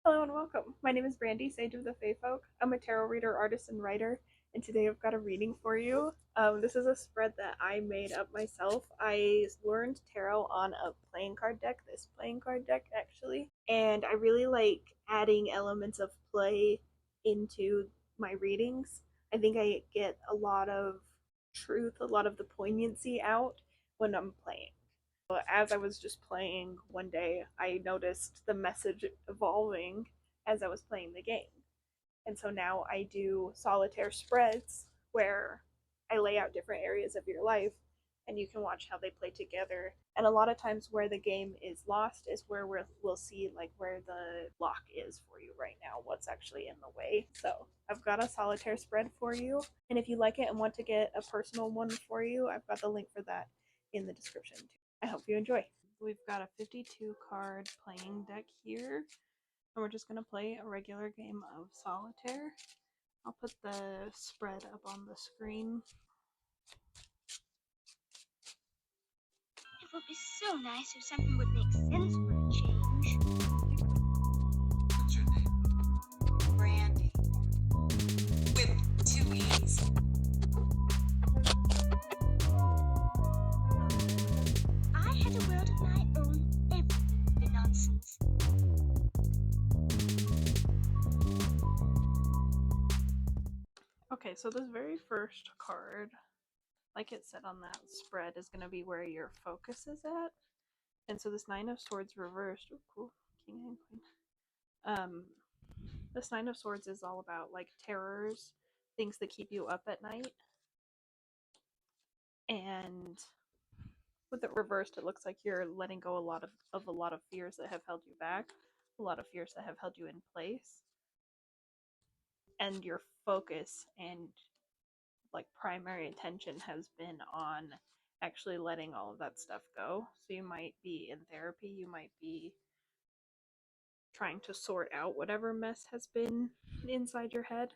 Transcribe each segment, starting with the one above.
Hello and welcome. My name is Brandee, Sage of the Fae Folk. I'm a tarot reader, artist, and writer, and today I've got a reading for you. This is a spread that I made up myself. I learned tarot on a playing card deck, this playing card deck actually, and I really like adding elements of play into my readings. I think I get a lot of truth, a lot of the poignancy out when I'm playing. As I was just playing one day, I noticed the message evolving as I was playing the game. And so now I do solitaire spreads where I lay out different areas of your life and you can watch how they play together. And a lot of times where the game is lost is where we'll see like where the block is for you right now, what's actually in the way. So I've got a solitaire spread for you. And if you like it and want to get a personal one for you, I've got the link for that in the description too. I hope you enjoy. We've got a 52 card playing deck here, and we're just going to play a regular game of solitaire. I'll put the spread up on the screen. It would be so nice if something would make sense for a change. What's your name? Brandee. With 2 E's. I had a world of my own. Everything nonsense. Okay, so this very first card, like it said on that spread, is going to be where your focus is at. And so this Nine of Swords reversed. Oh, cool. King and Queen. This Nine of Swords is all about like terrors, things that keep you up at night. And with it reversed, it looks like you're letting go a lot of fears that have held you back, a lot of fears that have held you in place. And your focus and like primary attention has been on actually letting all of that stuff go. So you might be in therapy, you might be trying to sort out whatever mess has been inside your head.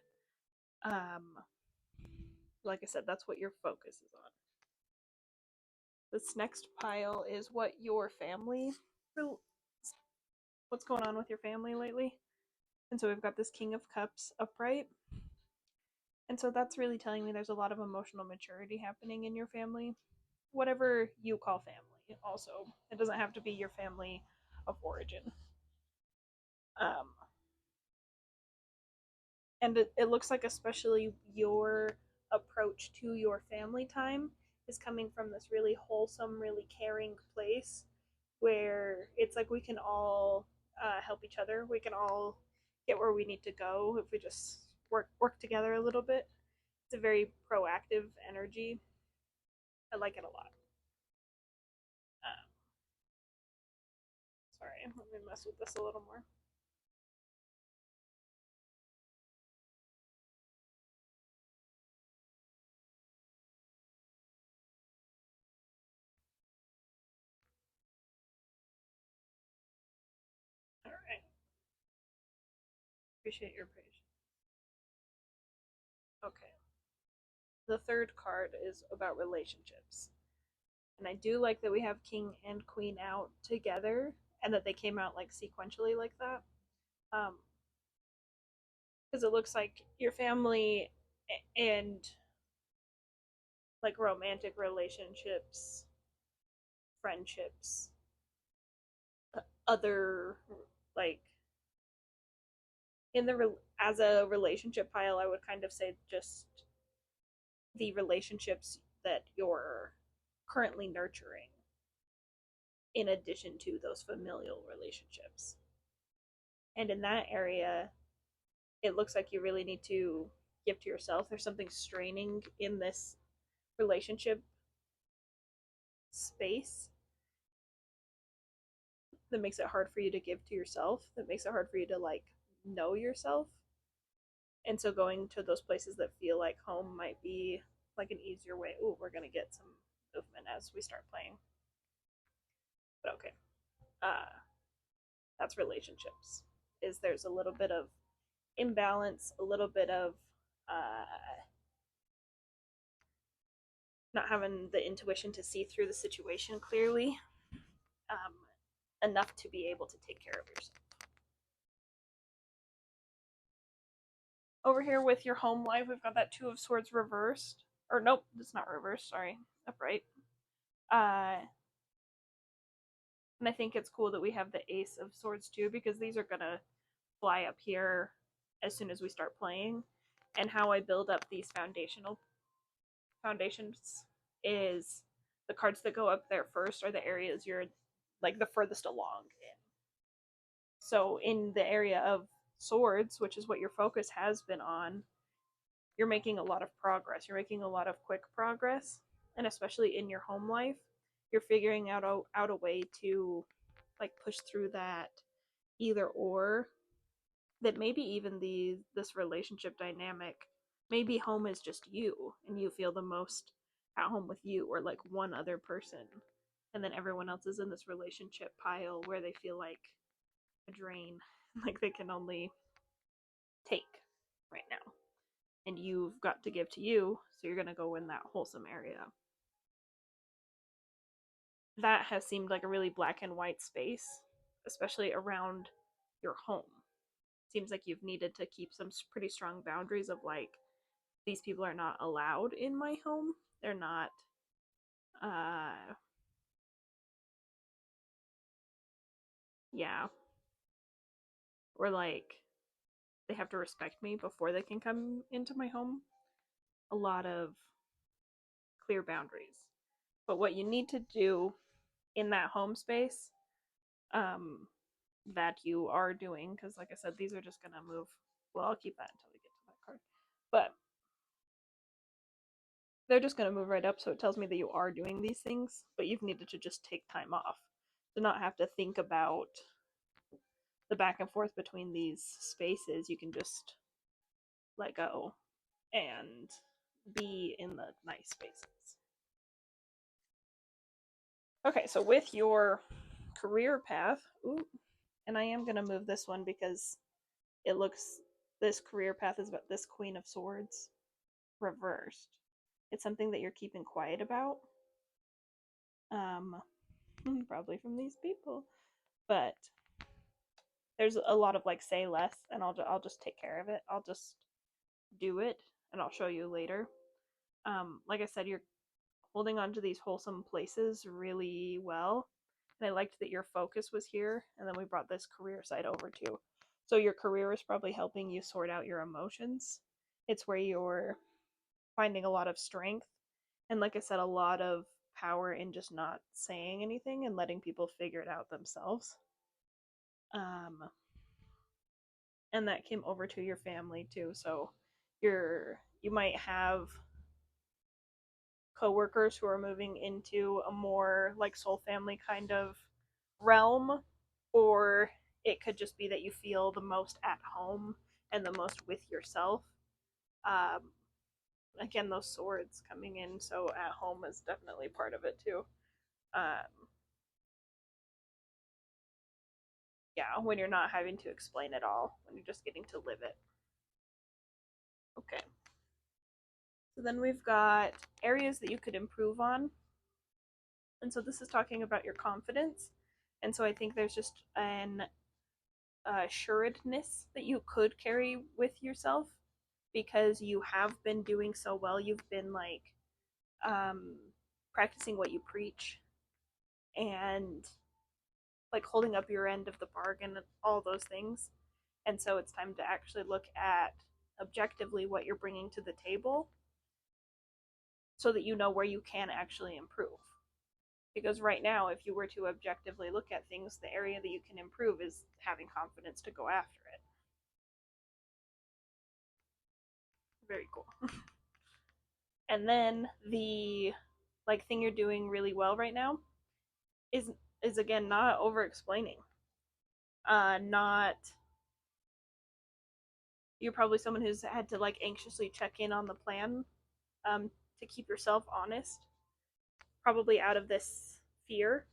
Like I said, that's what your focus is on. This next pile is what your family, what's going on with your family lately. And so we've got this King of Cups upright. And so that's really telling me there's a lot of emotional maturity happening in your family, whatever you call family. Also, it doesn't have to be your family of origin. And it looks like especially your approach to your family time is coming from this really wholesome, really caring place where it's like we can all help each other. We can all get where we need to go if we just work together a little bit. It's a very proactive energy. I like it a lot. Sorry, let me mess with this a little more. All right. Appreciate your patience. Okay. The third card is about relationships. And I do like that we have King and Queen out together and that they came out like sequentially like that. Because it looks like your family and like romantic relationships, friendships, other like in the as a relationship pile, I would kind of say just the relationships that you're currently nurturing in addition to those familial relationships. And in that area, it looks like you really need to give to yourself. There's something straining in this relationship space that makes it hard for you to give to yourself, that makes it hard for you to like know yourself. And so going to those places that feel like home might be like an easier way. Ooh, we're gonna get some movement as we start playing. But okay. That's relationships. Is there's a little bit of imbalance, a little bit of not having the intuition to see through the situation clearly, enough to be able to take care of yourself. over here with your home life, we've got that Two of Swords reversed. Or nope, it's not reversed, sorry. Upright. And I think it's cool that we have the Ace of Swords too, because these are gonna fly up here as soon as we start playing. And how I build up these foundations is the cards that go up there first are the areas you're like the furthest along in. So in the area of swords, which is what your focus has been on, you're making a lot of progress. You're making a lot of quick progress, and especially in your home life, you're figuring out a way to like push through that either or, that maybe even this relationship dynamic, maybe home is just you and you feel the most at home with you or like one other person, and then everyone else is in this relationship pile where they feel like a drain, like they can only take right now, and you've got to give to you, so you're going to go in that wholesome area. That has seemed like a really black and white space, especially around your home. Seems like you've needed to keep some pretty strong boundaries of like, these people are not allowed in my home. They're not yeah. Or like they have to respect me before they can come into my home. A lot of clear boundaries. But what you need to do in that home space, um, that you are doing, because like I said, these are just gonna move. Well, I'll keep that until we get to that card. But they're just gonna move right up, so it tells me that you are doing these things, but you've needed to just take time off to not have to think about the back and forth between these spaces. You can just let go and be in the nice spaces. Okay, so with your career path, ooh, and I am going to move this one because it looks, this career path is about this Queen of Swords reversed. It's something that you're keeping quiet about. Probably from these people, but there's a lot of like say less, and I'll just take care of it. I'll just do it, and I'll show you later. Like I said, you're holding on to these wholesome places really well, and I liked that your focus was here, and then we brought this career side over too. So your career is probably helping you sort out your emotions. It's where you're finding a lot of strength, and like I said, a lot of power in just not saying anything and letting people figure it out themselves. And that came over to your family too. So you might have coworkers who are moving into a more like soul family kind of realm, or it could just be that you feel the most at home and the most with yourself. Um, Again, those swords coming in, so at home is definitely part of it too. Um, yeah, when you're not having to explain it all, when you're just getting to live it. Okay. So then we've got areas that you could improve on. And so this is talking about your confidence. And so I think there's just an assuredness that you could carry with yourself because you have been doing so well. You've been like um, practicing what you preach and like holding up your end of the bargain and all those things. And so it's time to actually look at objectively what you're bringing to the table so that you know where you can actually improve. Because right now, if you were to objectively look at things, the area that you can improve is having confidence to go after it. Very cool. And then the like thing you're doing really well right now is again not over explaining. Not, you're probably someone who's had to like anxiously check in on the plan, to keep yourself honest, probably out of this fear.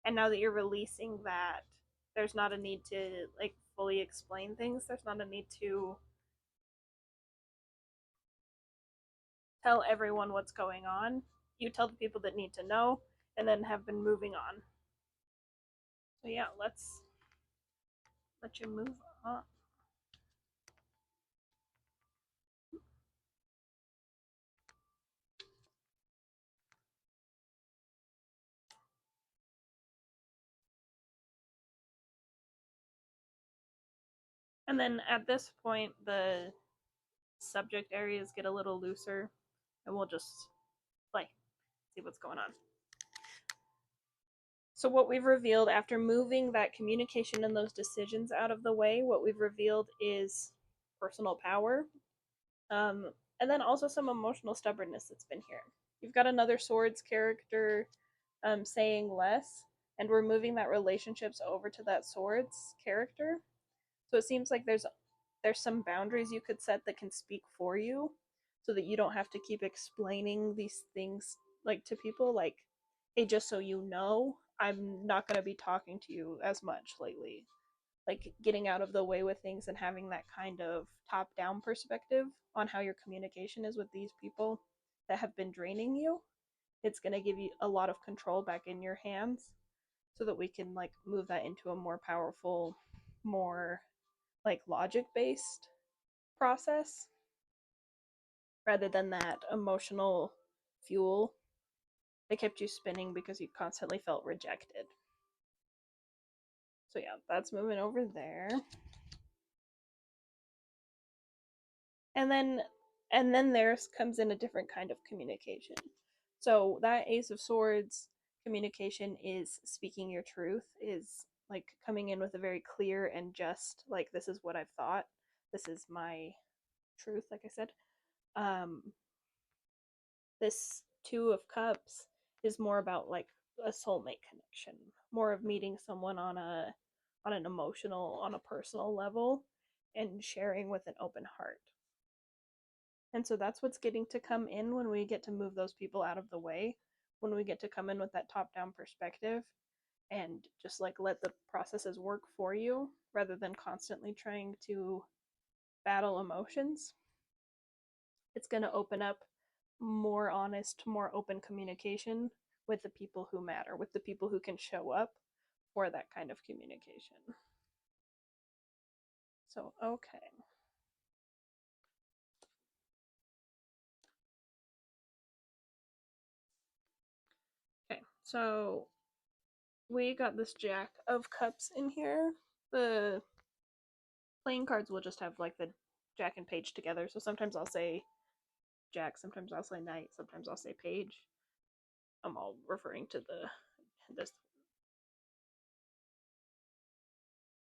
And now that you're releasing that, there's not a need to like fully explain things. There's not a need to tell everyone what's going on. You tell the people that need to know, and then have been moving on. So yeah, let's let you move on. And then at this point, the subject areas get a little looser, and we'll just play, see what's going on. So, what we've revealed after moving that communication and those decisions out of the way, what we've revealed is personal power, and then also some emotional stubbornness that's been here. You've got another swords character saying less, and we're moving that relationships over to that swords character. So it seems like there's some boundaries you could set that can speak for you, so that you don't have to keep explaining these things like to people. Like, hey, just so you know, I'm not going to be talking to you as much lately. Like getting out of the way with things and having that kind of top down perspective on how your communication is with these people that have been draining you. It's going to give you a lot of control back in your hands, so that we can like move that into a more powerful, more like logic based process rather than that emotional fuel that kept you spinning because you constantly felt rejected. So yeah, that's moving over there. And then theirs comes in a different kind of communication. So that Ace of Swords communication is speaking your truth, is like coming in with a very clear and just like, this is what I've thought, this is my truth, like I said. This Two of Cups is more about like a soulmate connection, more of meeting someone on an emotional, on a personal level, and sharing with an open heart. And so that's what's getting to come in when we get to move those people out of the way, when we get to come in with that top down perspective and just like let the processes work for you rather than constantly trying to battle emotions. It's going to open up more honest, more open communication with the people who matter, with the people who can show up for that kind of communication. So, okay. Okay, so we got this Jack of Cups in here. The playing cards will just have like the Jack and Page together. So sometimes I'll say Jack, sometimes I'll say Knight, sometimes I'll say Page. I'm all referring to this.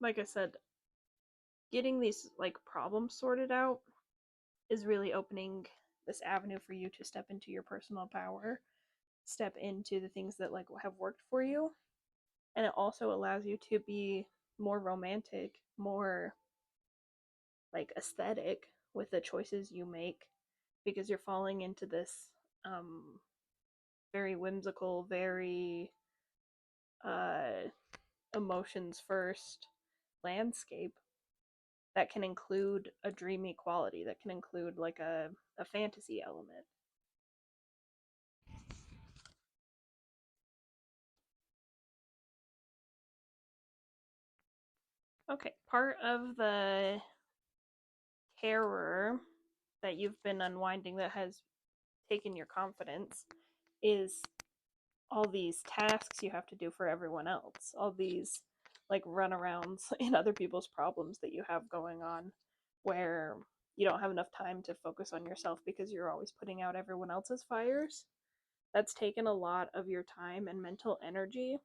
Like I said, getting these like problems sorted out is really opening this avenue for you to step into your personal power, step into the things that like have worked for you, and it also allows you to be more romantic, more like aesthetic with the choices you make, because you're falling into this very whimsical, very uh emotions first landscape that can include a dreamy quality, that can include like a fantasy element. Okay, part of the terror that you've been unwinding that has taken your confidence is all these tasks you have to do for everyone else, all these like runarounds in other people's problems that you have going on, where you don't have enough time to focus on yourself because you're always putting out everyone else's fires. That's taken a lot of your time and mental energy,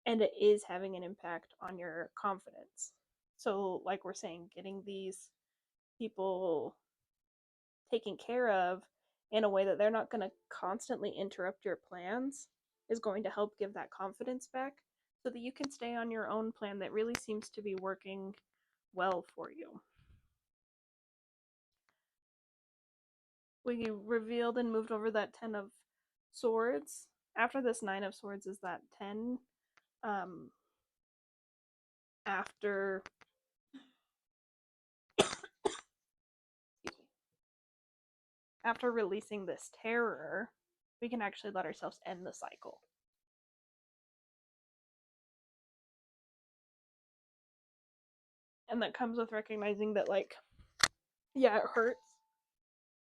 and it is having an impact on your confidence. So, like we're saying, getting these people taken care of in a way that they're not going to constantly interrupt your plans is going to help give that confidence back, so that you can stay on your own plan that really seems to be working well for you. We revealed and moved over that 10 of Swords. After this 9 of Swords is that 10. Um, after after releasing this terror, we can actually let ourselves end the cycle. And that comes with recognizing that, like, yeah, it hurts,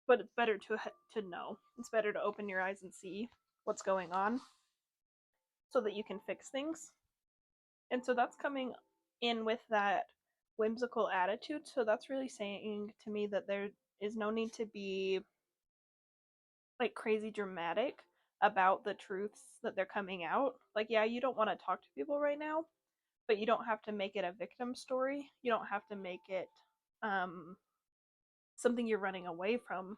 but it's better to know. It's better to open your eyes and see what's going on so that you can fix things. And so that's coming in with that whimsical attitude. So that's really saying to me that there is no need to be like crazy dramatic about the truths that they're coming out. Like, yeah, you don't want to talk to people right now, but you don't have to make it a victim story. You don't have to make it um, something you're running away from.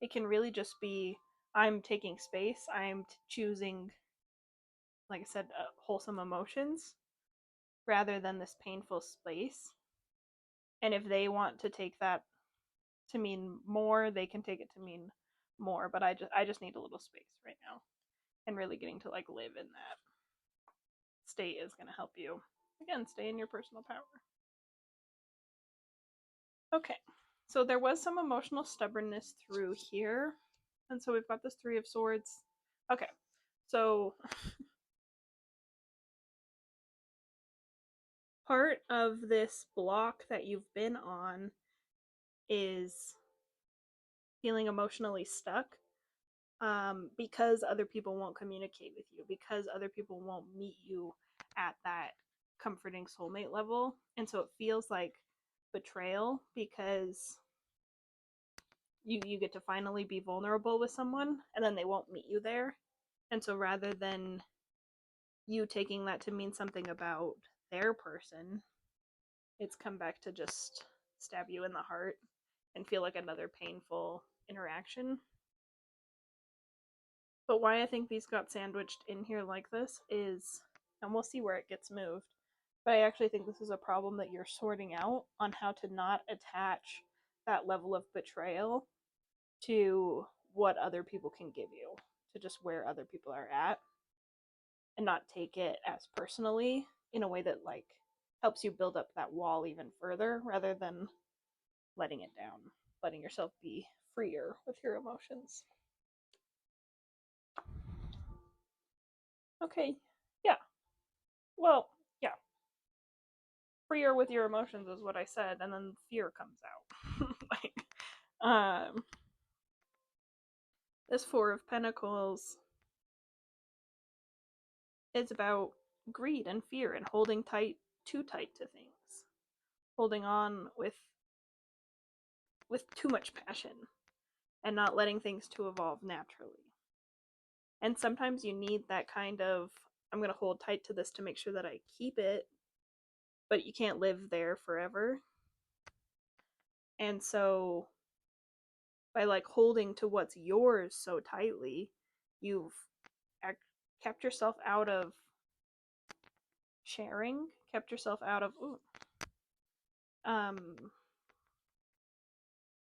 It can really just be I'm taking space, I'm choosing, like I said, wholesome emotions rather than this painful space. And if they want to take that to mean more, they can take it to mean more. But I just need a little space right now, and really getting to like live in that state is going to help you again stay in your personal power. Okay, so there was some emotional stubbornness through here, and so we've got this Three of Swords. Okay, so part of this block that you've been on is feeling emotionally stuck, because other people won't communicate with you, because other people won't meet you at that comforting soulmate level. And so it feels like betrayal because you get to finally be vulnerable with someone and then they won't meet you there. And so rather than you taking that to mean something about their person, it's come back to just stab you in the heart and feel like another painful interaction. But why I think these got sandwiched in here like this is, and we'll see where it gets moved, but I actually think this is a problem that you're sorting out on how to not attach that level of betrayal to what other people can give you, to just where other people are at, and not take it as personally in a way that like helps you build up that wall even further rather than letting it down, letting yourself be freer with your emotions. Okay, yeah. Well, yeah. Freer with your emotions is what I said, and then fear comes out. like, um, this Four of Pentacles is about greed and fear and holding too tight to things, holding on with too much passion, and not letting things to evolve naturally. And sometimes you need that kind of I'm going to hold tight to this to make sure that I keep it, but you can't live there forever. And so by like holding to what's yours so tightly, you've kept yourself out of sharing, kept yourself out of um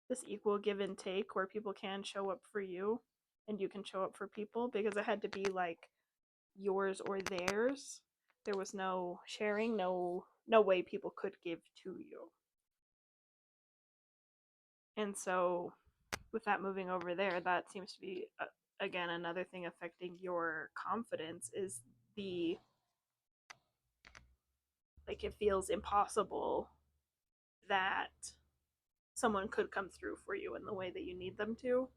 this equal give and take where people can show up for you and you can show up for people, because it had to be like yours or theirs. There was no sharing, no way people could give to you. And so with that moving over there, that seems to be again another thing affecting your confidence is the like it feels impossible that someone could come through for you in the way that you need them to.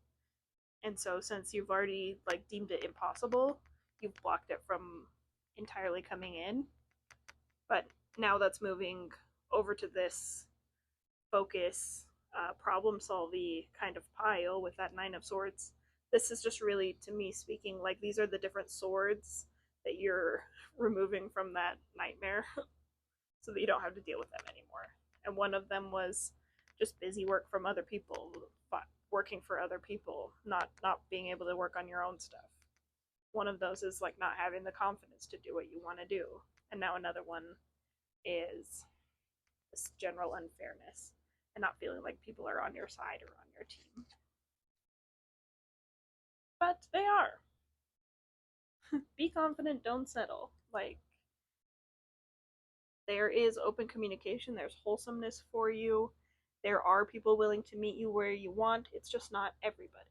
And so since you've already like deemed it impossible, you've blocked it from entirely coming in. But now that's moving over to this focus, problem solving kind of pile with that Nine of Swords. This is just really, to me, speaking like these are the different swords that you're removing from that nightmare so that you don't have to deal with them anymore. And one of them was just busy work from other people, working for other people, not being able to work on your own stuff. One of those is like not having the confidence to do what you want to do. And now another one is this general unfairness and not feeling like people are on your side or on your team. But they are. Be confident, don't settle. Like, there is open communication, there's wholesomeness for you. There are people willing to meet you where you want. It's just not everybody.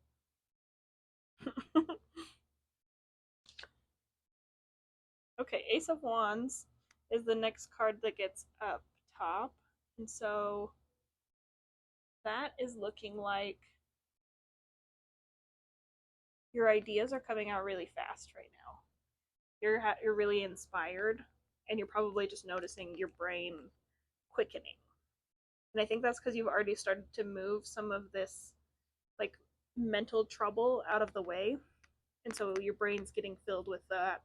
Okay, Ace of Wands is the next card that gets up top. And so that is looking like your ideas are coming out really fast right now. You're really inspired, and you're probably just noticing your brain quickening. And I think that's because you've already started to move some of this like mental trouble out of the way. And so your brain's getting filled with that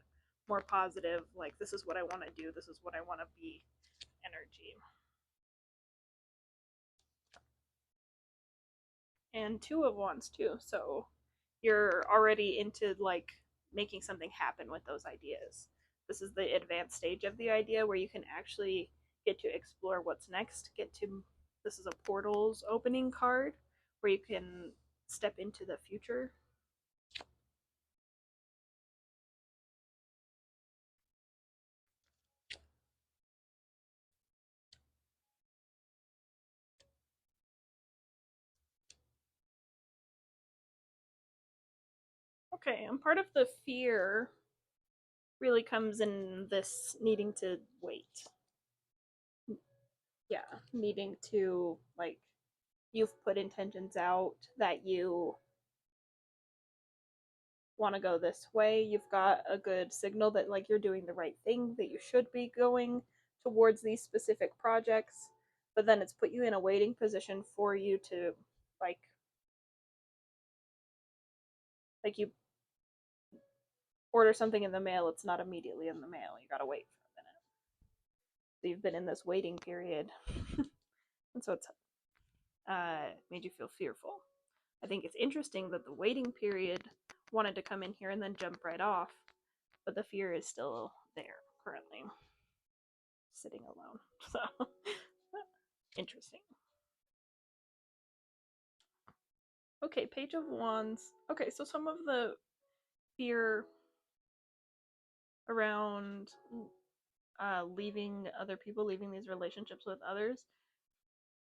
more positive, like, this is what I want to do, this is what I want to be energy. And two of wands too. So you're already into like making something happen with those ideas. This is the advanced stage of the idea where you can actually get to explore what's next, get to this is a portals opening card where you can step into the future. Okay, and part of the fear really comes in this needing to wait. Yeah, needing to like you've put intentions out that you want to go this way. You've got a good signal that like you're doing the right thing, that you should be going towards these specific projects, but then it's put you in a waiting position for you to like you order something in the mail, it's not immediately in the mail. You got to wait for a minute. So you've been in this waiting period. And so it's made you feel fearful. I think it's interesting that the waiting period wanted to come in here and then jump right off, but the fear is still there currently, sitting alone. So interesting. Okay, Page of Wands. Okay, so some of the fear around leaving other people, leaving these relationships with others,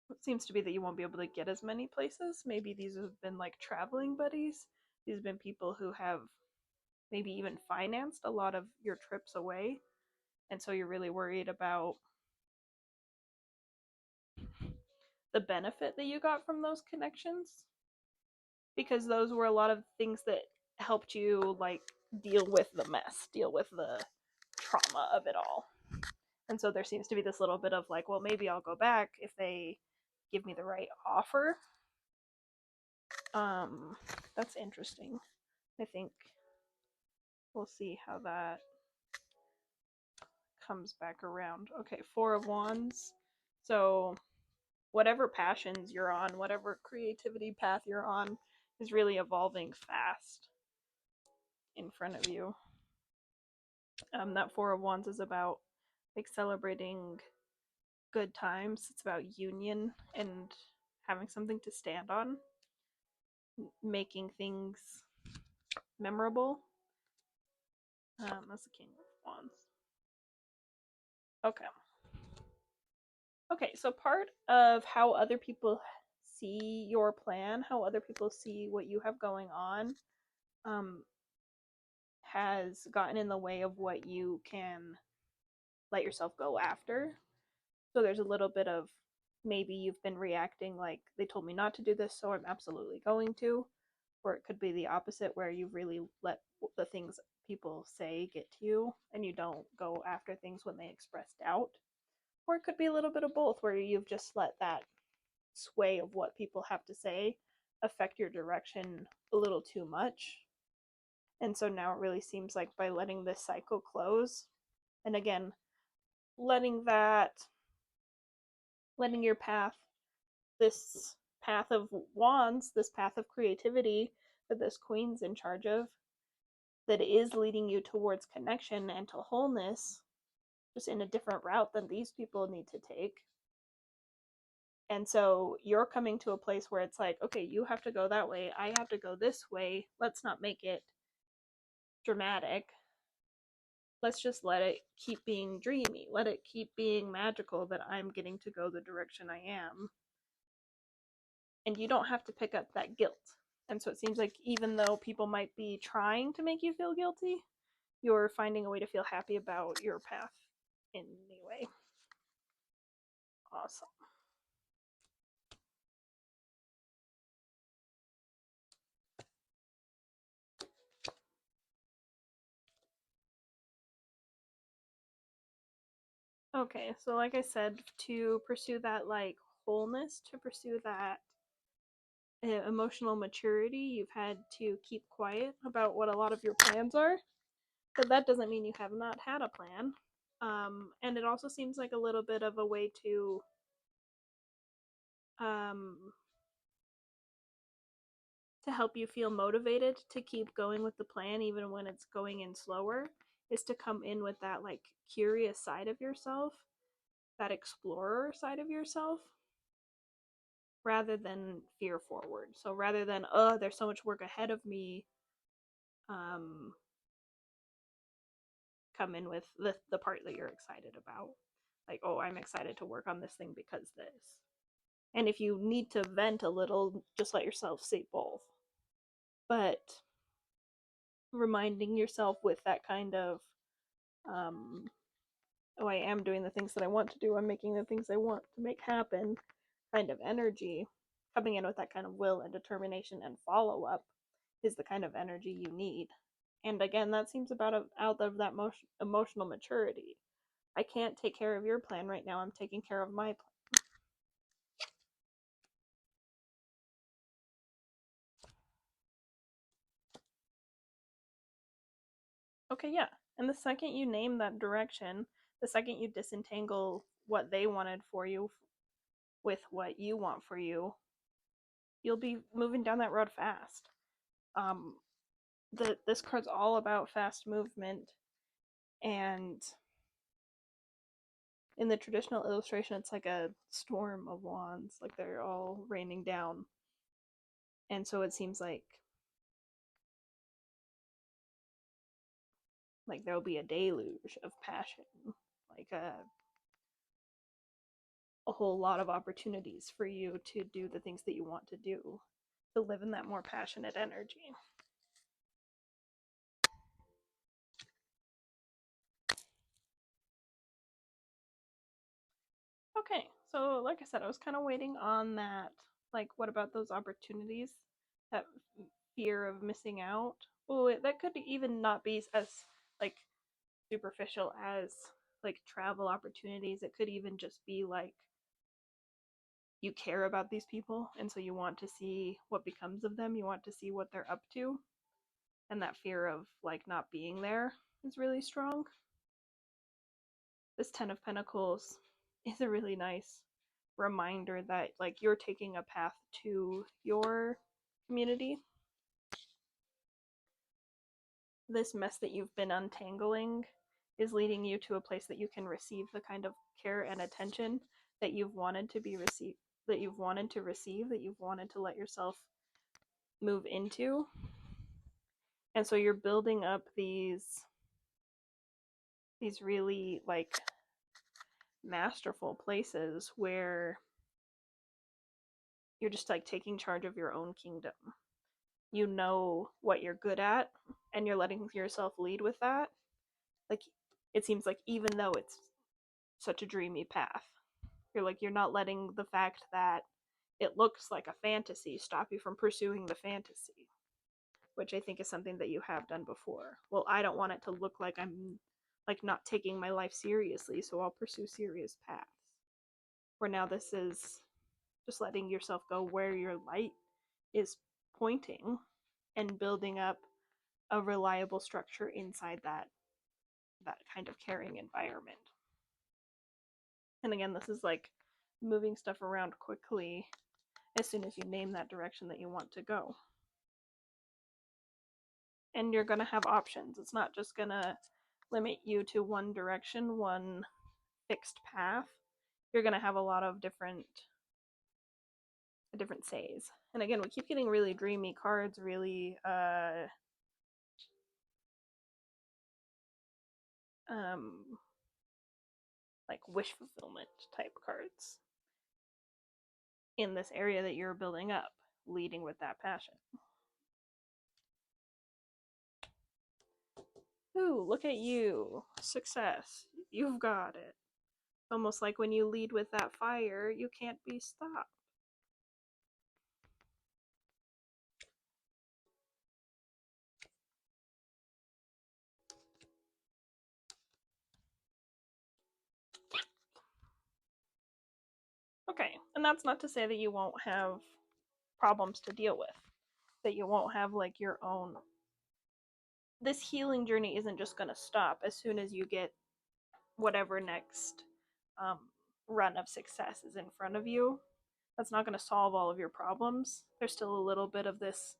it seems to be that you won't be able to get as many places. Maybe these have been like traveling buddies. These have been people who have maybe even financed a lot of your trips away. And so you're really worried about the benefit that you got from those connections, because those were a lot of things that helped you like deal with the mess, deal with the trauma of it all. And so there seems to be this little bit of like, well, maybe I'll go back if they give me the right offer. That's interesting. I think we'll see how that comes back around. Okay, Four of Wands. So whatever passions you're on, whatever creativity path you're on, is really evolving fast in front of you. That Four of Wands is about like celebrating good times. It's about union and having something to stand on, making things memorable. That's the King of Wands. Okay. Okay, so part of how other people see your plan, how other people see what you have going on, has gotten in the way of what you can let yourself go after. So there's a little bit of maybe you've been reacting like they told me not to do this, so I'm absolutely going to. Or it could be the opposite, where you really let the things people say get to you and you don't go after things when they express doubt. Or it could be a little bit of both, where you've just let that sway of what people have to say affect your direction a little too much. And so now it really seems like by letting this cycle close, and again, letting your path, this path of wands, this path of creativity that this queen's in charge of, that is leading you towards connection and to wholeness, just in a different route than these people need to take. And so you're coming to a place where it's like, okay, you have to go that way, I have to go this way. Let's not make it dramatic. Let's just let it keep being dreamy. Let it keep being magical that I'm getting to go the direction I am. And you don't have to pick up that guilt. And so it seems like even though people might be trying to make you feel guilty, you're finding a way to feel happy about your path anyway. Awesome. Okay, so like I said, to pursue that like wholeness to pursue that emotional maturity. You've had to keep quiet about what a lot of your plans are, but that doesn't mean you have not had a plan. And it also seems like a little bit of a way um, to help you feel motivated to keep going with the plan even when it's going in slower, is to come in with that like curious side of yourself, that explorer side of yourself, rather than fear forward. So rather than, oh, there's so much work ahead of me, um, come in with the part that you're excited about. Like, oh, I'm excited to work on this thing because this. And if you need to vent a little, just let yourself say both. But reminding yourself with that kind of, um, oh, I am doing the things that I want to do, I'm making the things I want to make happen kind of energy, coming in with that kind of will and determination and follow up is the kind of energy you need. And again, that seems about out of that emotional maturity. I can't take care of your plan right now, I'm taking care of my plan. Okay, yeah. And the second you name that direction, the second you disentangle what they wanted for you with what you want for you, you'll be moving down that road fast. Um, this card's all about fast movement, and in the traditional illustration, it's like a storm of wands, like they're all raining down, and so it seems like there'll be a deluge of passion, like a whole lot of opportunities for you to do the things that you want to do, to live in that more passionate energy. Okay, so like I said, I was kind of waiting on that. Like, what about those opportunities? That fear of missing out? Oh, that could even not be as like superficial as like travel opportunities. It could even just be like you care about these people, and so you want to see what becomes of them. You want to see what they're up to, and that fear of like not being there is really strong. This 10 of Pentacles is a really nice reminder that like you're taking a path to your community. This mess that you've been untangling is leading you to a place that you can receive the kind of care and attention that you've wanted to be received, that you've wanted to receive, that you've wanted to let yourself move into. And so you're building up these really like masterful places where you're just like taking charge of your own kingdom. You know what you're good at, and you're letting yourself lead with that. Like, it seems like even though it's such a dreamy path, you're not letting the fact that it looks like a fantasy stop you from pursuing the fantasy, which I think is something that you have done before. Well, I don't want it to look like I'm like not taking my life seriously, so I'll pursue serious paths. Where now this is just letting yourself go where your light is pointing and building up a reliable structure inside that kind of caring environment. And again, this is like moving stuff around quickly as soon as you name that direction that you want to go. And you're going to have options. It's not just going to limit you to one direction, one fixed path. You're going to have a lot of different says. And again, we keep getting really dreamy cards, really like wish fulfillment type cards in this area that you're building up, leading with that passion. Ooh, look at you. Success. You've got it. Almost like when you lead with that fire, you can't be stopped. Okay, and that's not to say that you won't have problems to deal with, that you won't have like your own. This healing journey isn't just going to stop as soon as you get whatever next um, run of success is in front of you. That's not going to solve all of your problems. There's still a little bit of this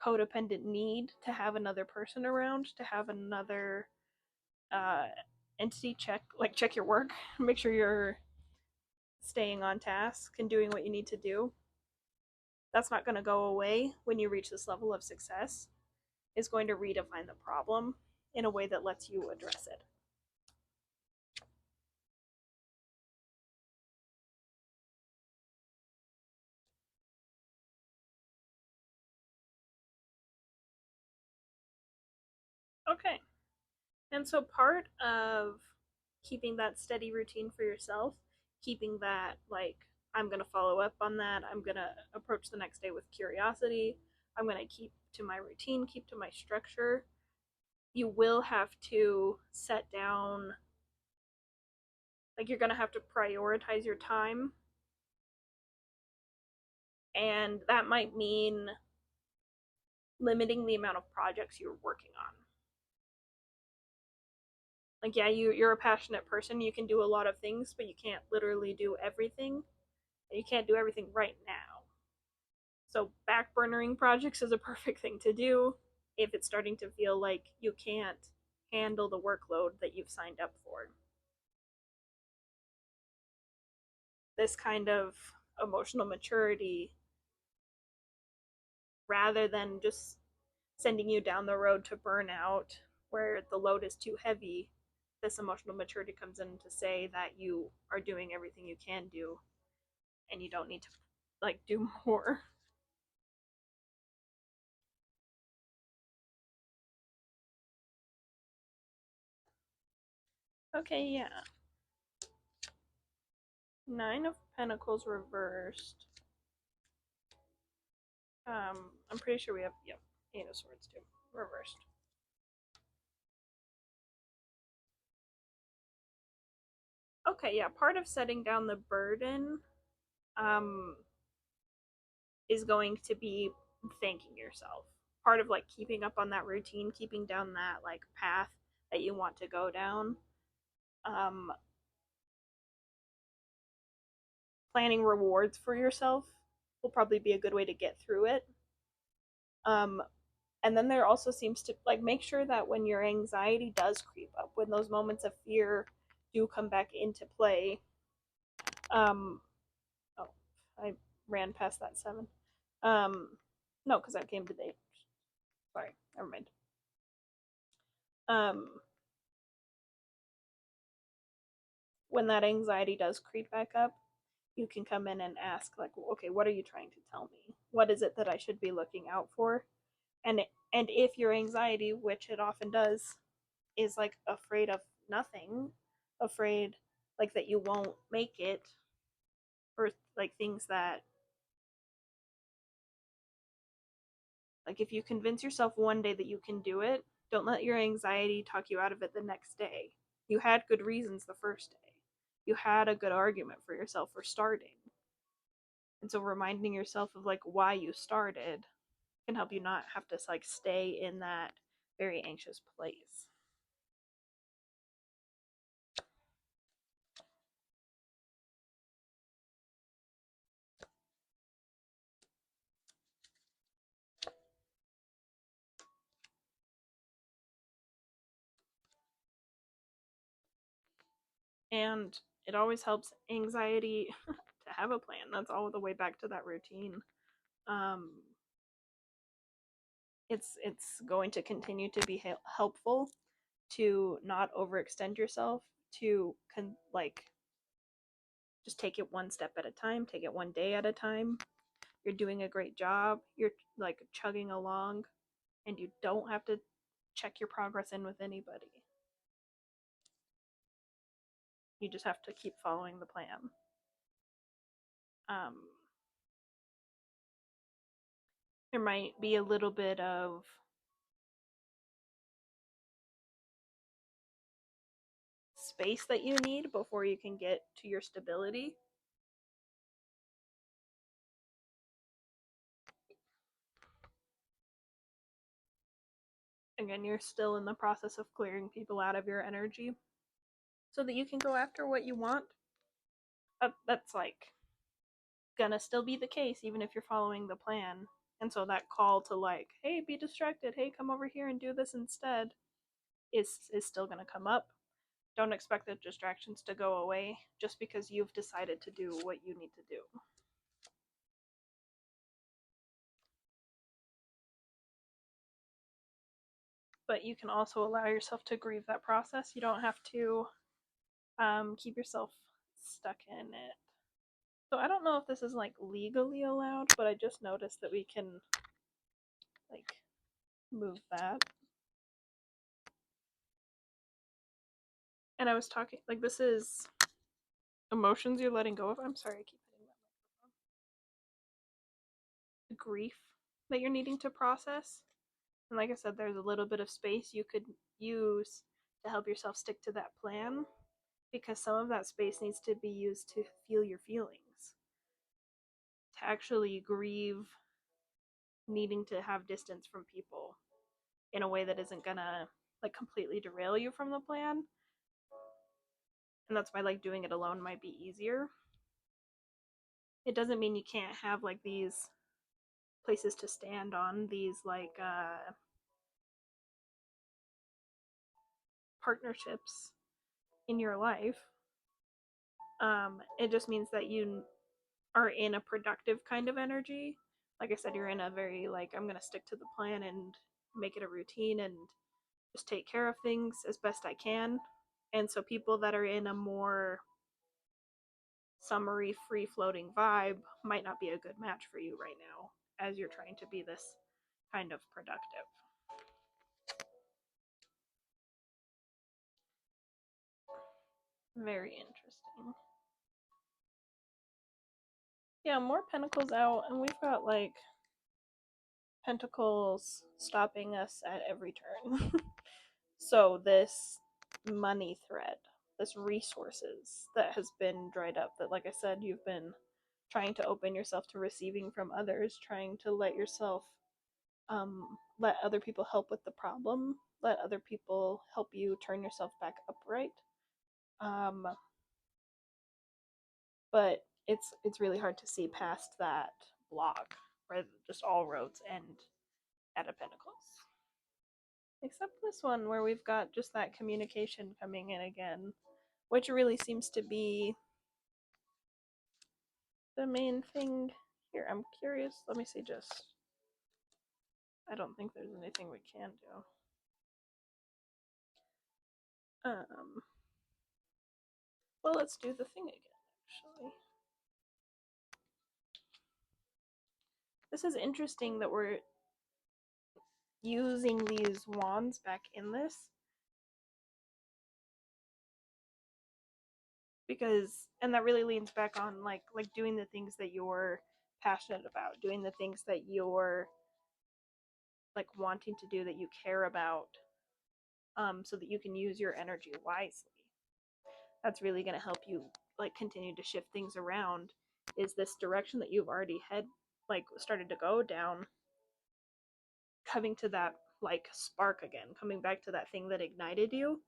codependent need to have another person around, to have another uh, entity check your work, make sure you're staying on task and doing what you need to do. That's not going to go away when you reach this level of success. It's going to redefine the problem in a way that lets you address it. Okay. And so part of keeping that steady routine for yourself, keeping that like I'm going to follow up on that, I'm going to approach the next day with curiosity, I'm going to keep to my routine, keep to my structure. You will have to set down, like you're going to have to prioritize your time, and that might mean limiting the amount of projects you're working on. Like, yeah, you're a passionate person, you can do a lot of things, but you can't literally do everything. You can't do everything right now. So backburnering projects is a perfect thing to do if it's starting to feel like you can't handle the workload that you've signed up for. This kind of emotional maturity, rather than just sending you down the road to burnout where the load is too heavy, this emotional maturity comes in to say that you are doing everything you can do and you don't need to like do more. Okay, yeah. Nine of Pentacles reversed. I'm pretty sure we have, yep, Eight of Swords too, reversed. Okay, yeah, part of setting down the burden um, is going to be thanking yourself. Part of like keeping up on that routine, keeping down that like path that you want to go down. Um, Planning rewards for yourself will probably be a good way to get through it. Um, and then there also seems to like make sure that when your anxiety does creep up, when those moments of fear do come back into play, um, oh, I ran past that seven. No, because that came today. Sorry, never mind. Um, when that anxiety does creep back up, you can come in and ask, like, okay, what are you trying to tell me? What is it that I should be looking out for? And and if your anxiety, which it often does, is like afraid of nothing, afraid like that you won't make it, or like things that like if you convince yourself one day that you can do it, don't let your anxiety talk you out of it the next day. You had good reasons the first day. You had a good argument for yourself for starting. And so reminding yourself of like why you started can help you not have to like stay in that very anxious place. And it always helps anxiety to have a plan. That's all the way back to that routine. Um, it's going to continue to be helpful to not overextend yourself, to like just take it one step at a time, take it one day at a time. You're doing a great job. You're like chugging along, and you don't have to check your progress in with anybody. You just have to keep following the plan. Um, there might be a little bit of space that you need before you can get to your stability. again, you're still in the process of clearing people out of your energy so that you can go after what you want. That's like gonna still be the case even if you're following the plan. And so that call to like, hey, be distracted, hey, come over here and do this instead is still gonna come up. Don't expect the distractions to go away just because you've decided to do what you need to do. But you can also allow yourself to grieve that process. You don't have to keep yourself stuck in it. So I don't know if this is like legally allowed, but I just noticed that we can like move that. And I was talking like this is emotions you're letting go of. I'm sorry, I keep hitting that microphone. The grief that you're needing to process. And like I said, there's a little bit of space you could use to help yourself stick to that plan because some of that space needs to be used to feel your feelings, to actually grieve needing to have distance from people in a way that isn't gonna like completely derail you from the plan. And that's why like doing it alone might be easier. It doesn't mean you can't have like these places to stand on, these like partnerships in your life. It just means that you are in a productive kind of energy. Like I said, you're in a very like I'm gonna stick to the plan and make it a routine and just take care of things as best I can. And so people that are in a more summery, free floating vibe might not be a good match for you right now as you're trying to be this kind of productive. Very interesting. Yeah, more pentacles out, and we've got like pentacles stopping us at every turn. So this money thread, this resources that has been dried up, that like I said, you've been trying to open yourself to receiving from others, trying to let yourself let other people help with the problem, let other people help you turn yourself back upright. Um, but it's really hard to see past that block where just all roads end at a Pentacles. Except this one where we've got just that communication coming in again, which really seems to be the main thing here. I'm curious. Let me see just. I don't think there's anything we can do. Well, let's do the thing again, actually. This is interesting that we're using these wands back in this because and that really leans back on like doing the things that you're passionate about, doing the things that you're like wanting to do, that you care about, so that you can use your energy wisely. That's really going to help you like continue to shift things around, is this direction that you've already like started to go down, coming to that like spark again, coming back to that thing that ignited you.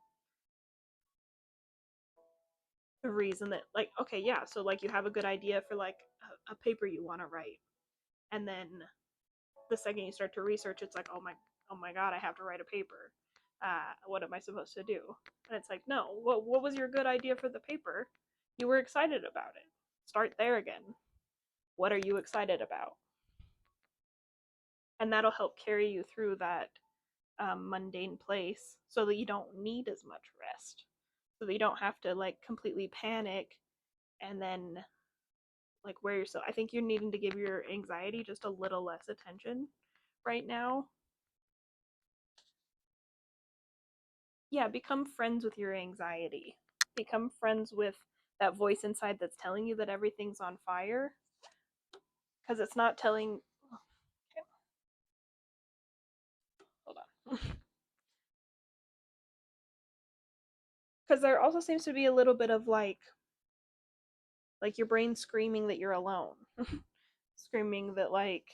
The reason that like okay, yeah, so like you have a good idea for like a paper you want to write, and then the second you start to research, it's like oh my god, I have to write a paper. What am I supposed to do? And it's like, no, what was your good idea for the paper? You were excited about it. Start there again. What are you excited about? And that'll help carry you through that mundane place so that you don't need as much rest, so that you don't have to like completely panic and then like wear yourself. I think you're needing to give your anxiety just a little less attention right now. Yeah, become friends with your anxiety. Become friends with that voice inside that's telling you that everything's on fire, because it's not telling. Okay. Hold on. Because there also seems to be a little bit of like your brain screaming that you're alone, screaming that like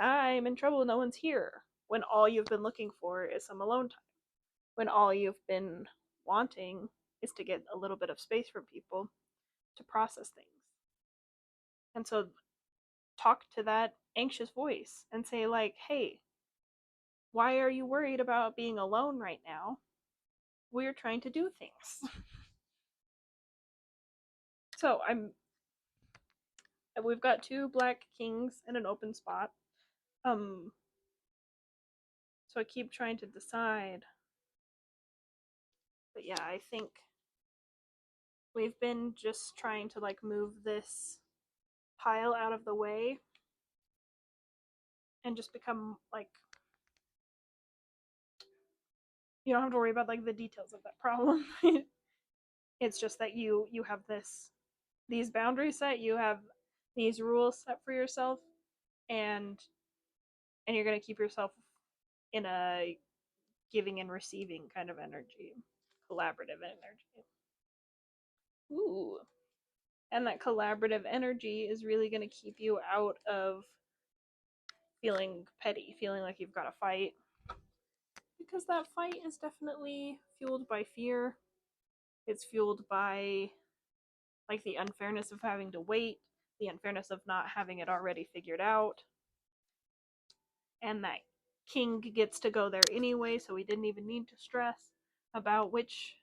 I'm in trouble, no one's here. when all you've been looking for is some alone time, when all you've been wanting is to get a little bit of space from people to process things. And so talk to that anxious voice and say, like, hey, why are you worried about being alone right now? We're trying to do things. So we've got 2 black kings in an open spot. So I keep trying to decide. But yeah, I think we've been just trying to like move this pile out of the way and just become like, you don't have to worry about like the details of that problem. It's just that you have these boundaries set, you have these rules set for yourself, and you're going to keep yourself in a giving and receiving kind of energy, collaborative energy. Ooh. And that collaborative energy is really going to keep you out of feeling petty, feeling like you've got to fight. Because that fight is definitely fueled by fear. It's fueled by like the unfairness of having to wait, the unfairness of not having it already figured out. And that king gets to go there anyway, so we didn't even need to stress about which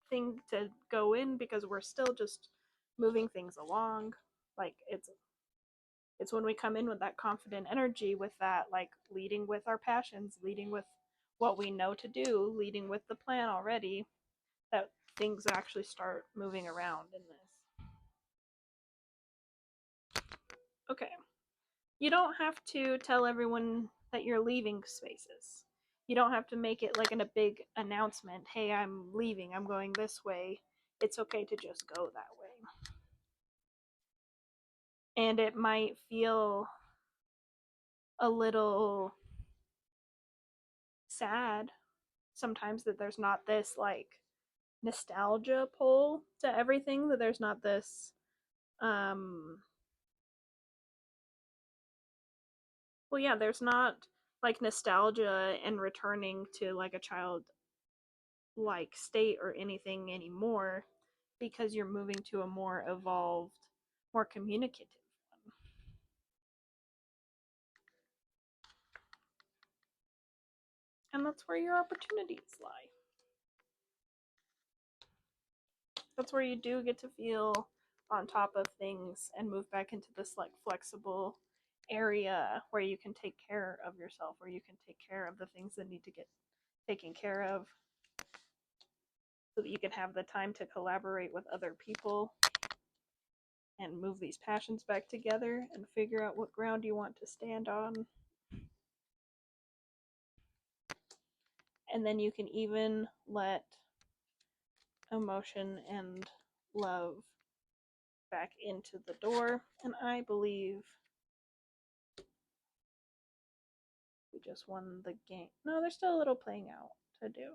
thing to go in because we're still just moving things along. Like it's when we come in with that confident energy, with that like leading with our passions, leading with what we know to do, leading with the plan already, that things actually start moving around in this. Okay. You don't have to tell everyone that you're leaving spaces. You don't have to make it like in a big announcement, hey, I'm leaving, I'm going this way. It's okay to just go that way. And it might feel a little sad sometimes that there's not this like nostalgia pull to everything, that there's not this well yeah, there's not like nostalgia and returning to like a child like state or anything anymore, because you're moving to a more evolved, more communicative one. And that's where your opportunities lie. That's where you do get to feel on top of things and move back into this like flexible area where you can take care of yourself, where you can take care of the things that need to get taken care of, so that you can have the time to collaborate with other people and move these passions back together and figure out what ground you want to stand on. And then you can even let emotion and love back into the door. And I believe we just won the game. No, there's still a little playing out to do.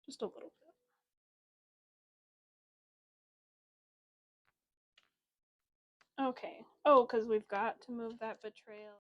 Just a little bit. Okay. Oh, because we've got to move that betrayal.